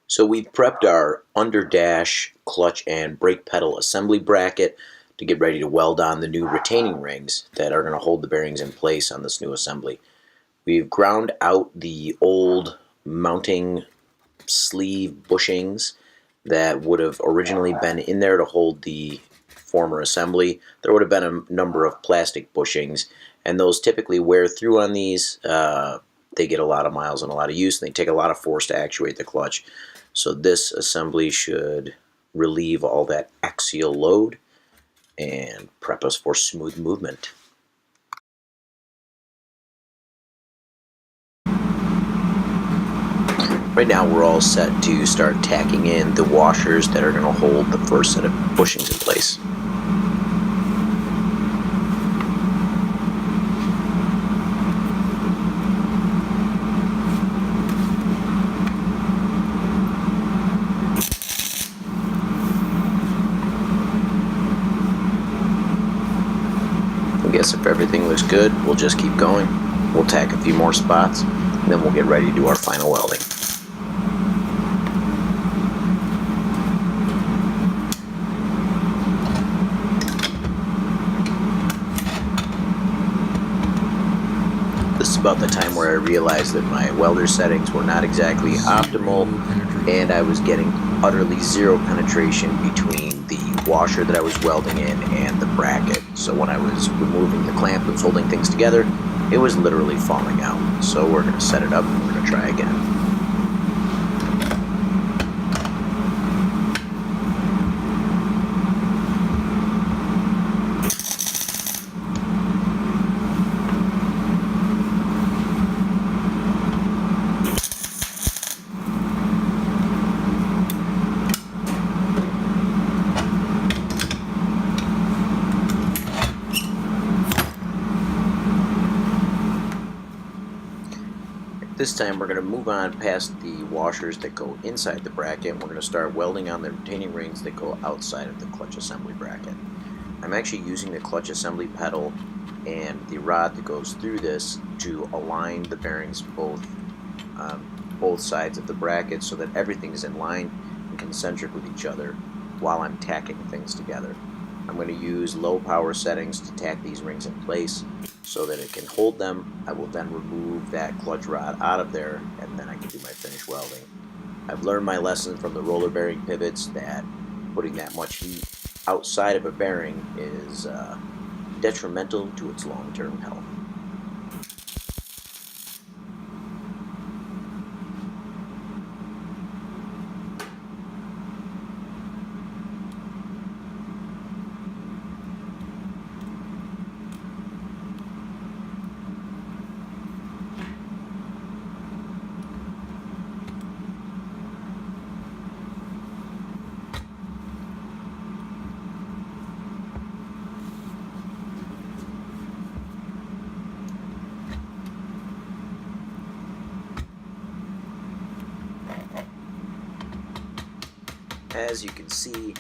So we've prepped our under dash, clutch, and brake pedal assembly bracket to get ready to weld on the new retaining rings that are going to hold the bearings in place on this new assembly. We've ground out the old mounting sleeve bushings that would have originally been in there to hold the former assembly. There would have been a number of plastic bushings, and those typically wear through on these. They get a lot of miles and a lot of use, and they take a lot of force to actuate the clutch. So this assembly should relieve all that axial load and prep us for smooth movement. Right now we're all set to start tacking in the washers that are going to hold the first set of bushings in place. I guess if everything looks good, we'll just keep going. We'll tack a few more spots, and then we'll get ready to do our final welding. This is about the time where I realized that my welder settings were not exactly optimal, and I was getting utterly zero penetration between the washer that I was welding in and the bracket. So when I was removing the clamp that was holding things together, it was literally falling out. So we're going to set it up and we're going to try again. This time we're going to move on past the washers that go inside the bracket, and we're going to start welding on the retaining rings that go outside of the clutch assembly bracket. I'm actually using the clutch assembly pedal and the rod that goes through this to align the bearings both sides of the bracket so that everything is in line and concentric with each other while I'm tacking things together. I'm going to use low power settings to tack these rings in place so that it can hold them. I will then remove that clutch rod out of there, and then I can do my finish welding. I've learned my lesson from the roller bearing pivots that putting that much heat outside of a bearing is detrimental to its long-term health. As you can see,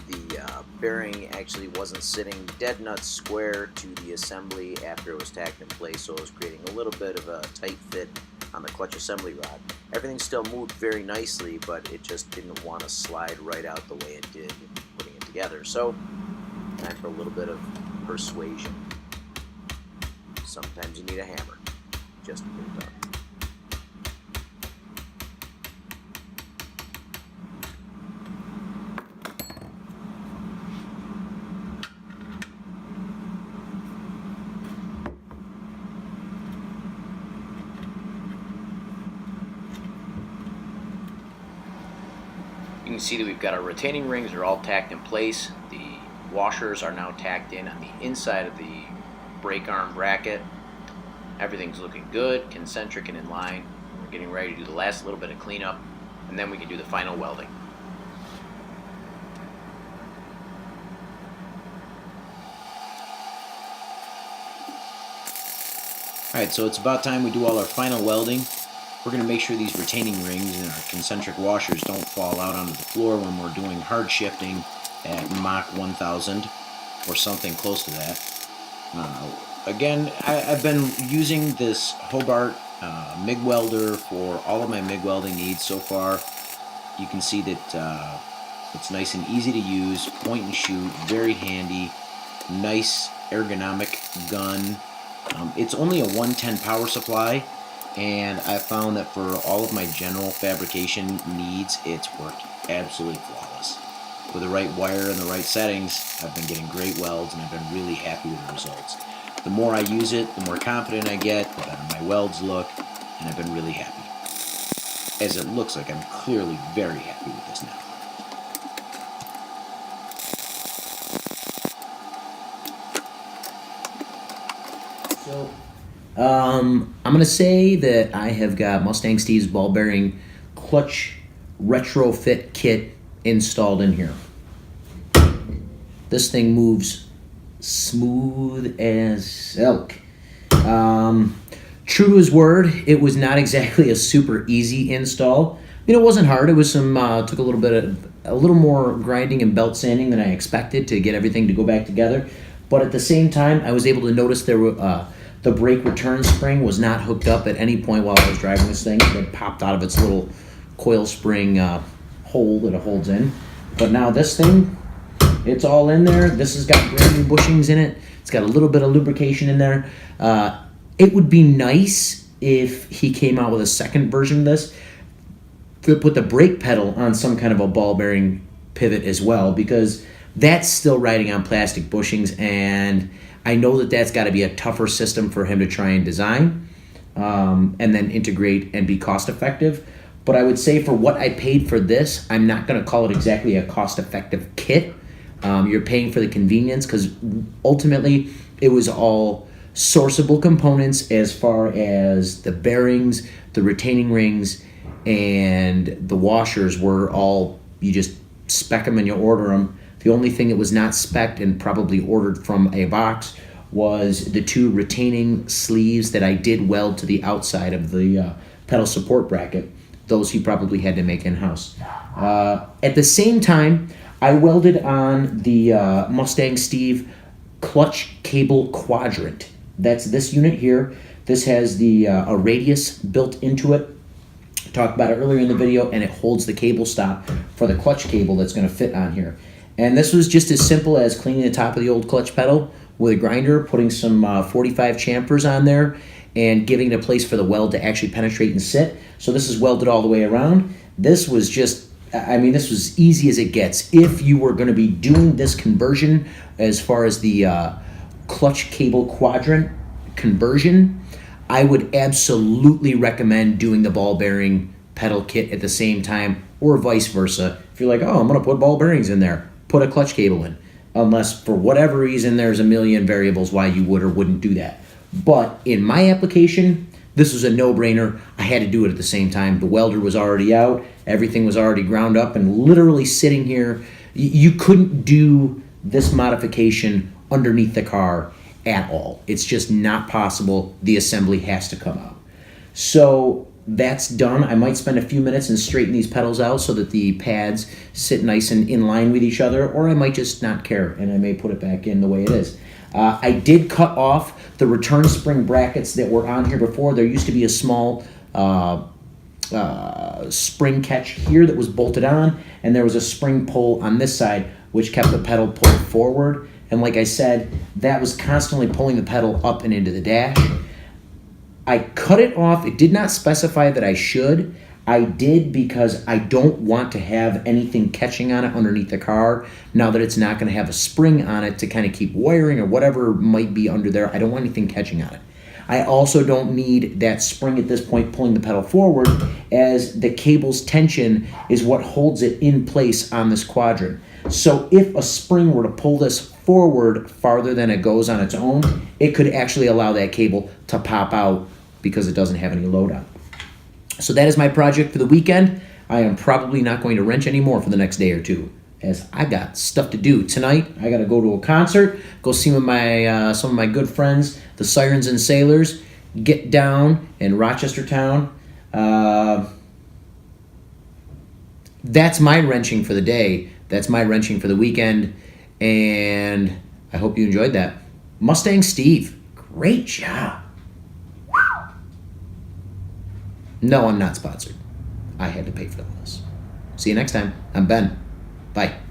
the bearing actually wasn't sitting dead nuts square to the assembly after it was tacked in place, so it was creating a little bit of a tight fit on the clutch assembly rod. Everything still moved very nicely, but it just didn't want to slide right out the way it did putting it together. So, time for a little bit of persuasion. Sometimes you need a hammer just to get it done. You can see that we've got our retaining rings are all tacked in place. The washers are now tacked in on the inside of the brake arm bracket. Everything's looking good, concentric and in line. We're getting ready to do the last little bit of cleanup, and then we can do the final welding. Alright, so it's about time we do all our final welding. We're going to make sure these retaining rings and our concentric washers don't fall out onto the floor when we're doing hard shifting at Mach 1000 or something close to that. Again, I've been using this Hobart MIG welder for all of my MIG welding needs so far. You can see that it's nice and easy to use, point and shoot, very handy, nice ergonomic gun. It's only a 110 power supply, and I found that for all of my general fabrication needs, it's worked absolutely flawless. With the right wire and the right settings, I've been getting great welds, and I've been really happy with the results. The more I use it, the more confident I get, the better my welds look, and I've been really happy. As it looks like I'm clearly very happy with this now. So, I'm going to say that I have got Mustang Steve's ball bearing clutch retrofit kit installed in here. This thing moves smooth as silk. True to his word, it was not exactly a super easy install. It wasn't hard. It was took a little more grinding and belt sanding than I expected to get everything to go back together. But at the same time, I was able to notice the brake return spring was not hooked up at any point while I was driving this thing. It popped out of its little coil spring hole that it holds in. But now this thing, it's all in there. This has got brand new bushings in it. It's got a little bit of lubrication in there. It would be nice if he came out with a second version of this to put the brake pedal on some kind of a ball bearing pivot as well, because that's still riding on plastic bushings, and I know that that's got to be a tougher system for him to try and design and then integrate and be cost effective. But I would say for what I paid for this, I'm not going to call it exactly a cost effective kit. You're paying for the convenience, because ultimately it was all sourceable components as far as the bearings, the retaining rings, and the washers were all, you just spec them and you order them. The only thing that was not spec'd and probably ordered from a box was the two retaining sleeves that I did weld to the outside of the pedal support bracket. Those he probably had to make in-house. At the same time, I welded on the Mustang Steve clutch cable quadrant. That's this unit here. This has a radius built into it. Talked about it earlier in the video, and it holds the cable stop for the clutch cable that's going to fit on here. And this was just as simple as cleaning the top of the old clutch pedal with a grinder, putting some 45 chamfers on there, and giving it a place for the weld to actually penetrate and sit. So this is welded all the way around. This was just, this was easy as it gets. If you were going to be doing this conversion as far as the clutch cable quadrant conversion, I would absolutely recommend doing the ball bearing pedal kit at the same time, or vice versa. If you're like, oh, I'm going to put ball bearings in there, put a clutch cable in. Unless for whatever reason there's a million variables why you would or wouldn't do that. But in my application, this was a no-brainer. I had to do it at the same time. The welder was already out. Everything was already ground up and literally sitting here. You couldn't do this modification underneath the car at all. It's just not possible. The assembly has to come out. So that's done. I might spend a few minutes and straighten these pedals out so that the pads sit nice and in line with each other, or I might just not care and I may put it back in the way it is. I did cut off the return spring brackets that were on here before. There used to be a small spring catch here that was bolted on, and there was a spring pull on this side which kept the pedal pulled forward. And like I said, that was constantly pulling the pedal up and into the dash. I cut it off. It did not specify that I should. I did because I don't want to have anything catching on it underneath the car now that it's not going to have a spring on it to kind of keep wiring or whatever might be under there. I don't want anything catching on it. I also don't need that spring at this point pulling the pedal forward, as the cable's tension is what holds it in place on this quadrant. So if a spring were to pull this forward farther than it goes on its own, it could actually allow that cable to pop out because it doesn't have any load on it. So that is my project for the weekend. I am probably not going to wrench anymore for the next day or two, as I got stuff to do. Tonight, I got to go to a concert, go see some of my good friends, the Sirens and Sailors, get down in Rochester Town. That's my wrenching for the day. That's my wrenching for the weekend, and I hope you enjoyed that. Mustang Steve, great job. No, I'm not sponsored. I had to pay for this. See you next time. I'm Ben. Bye.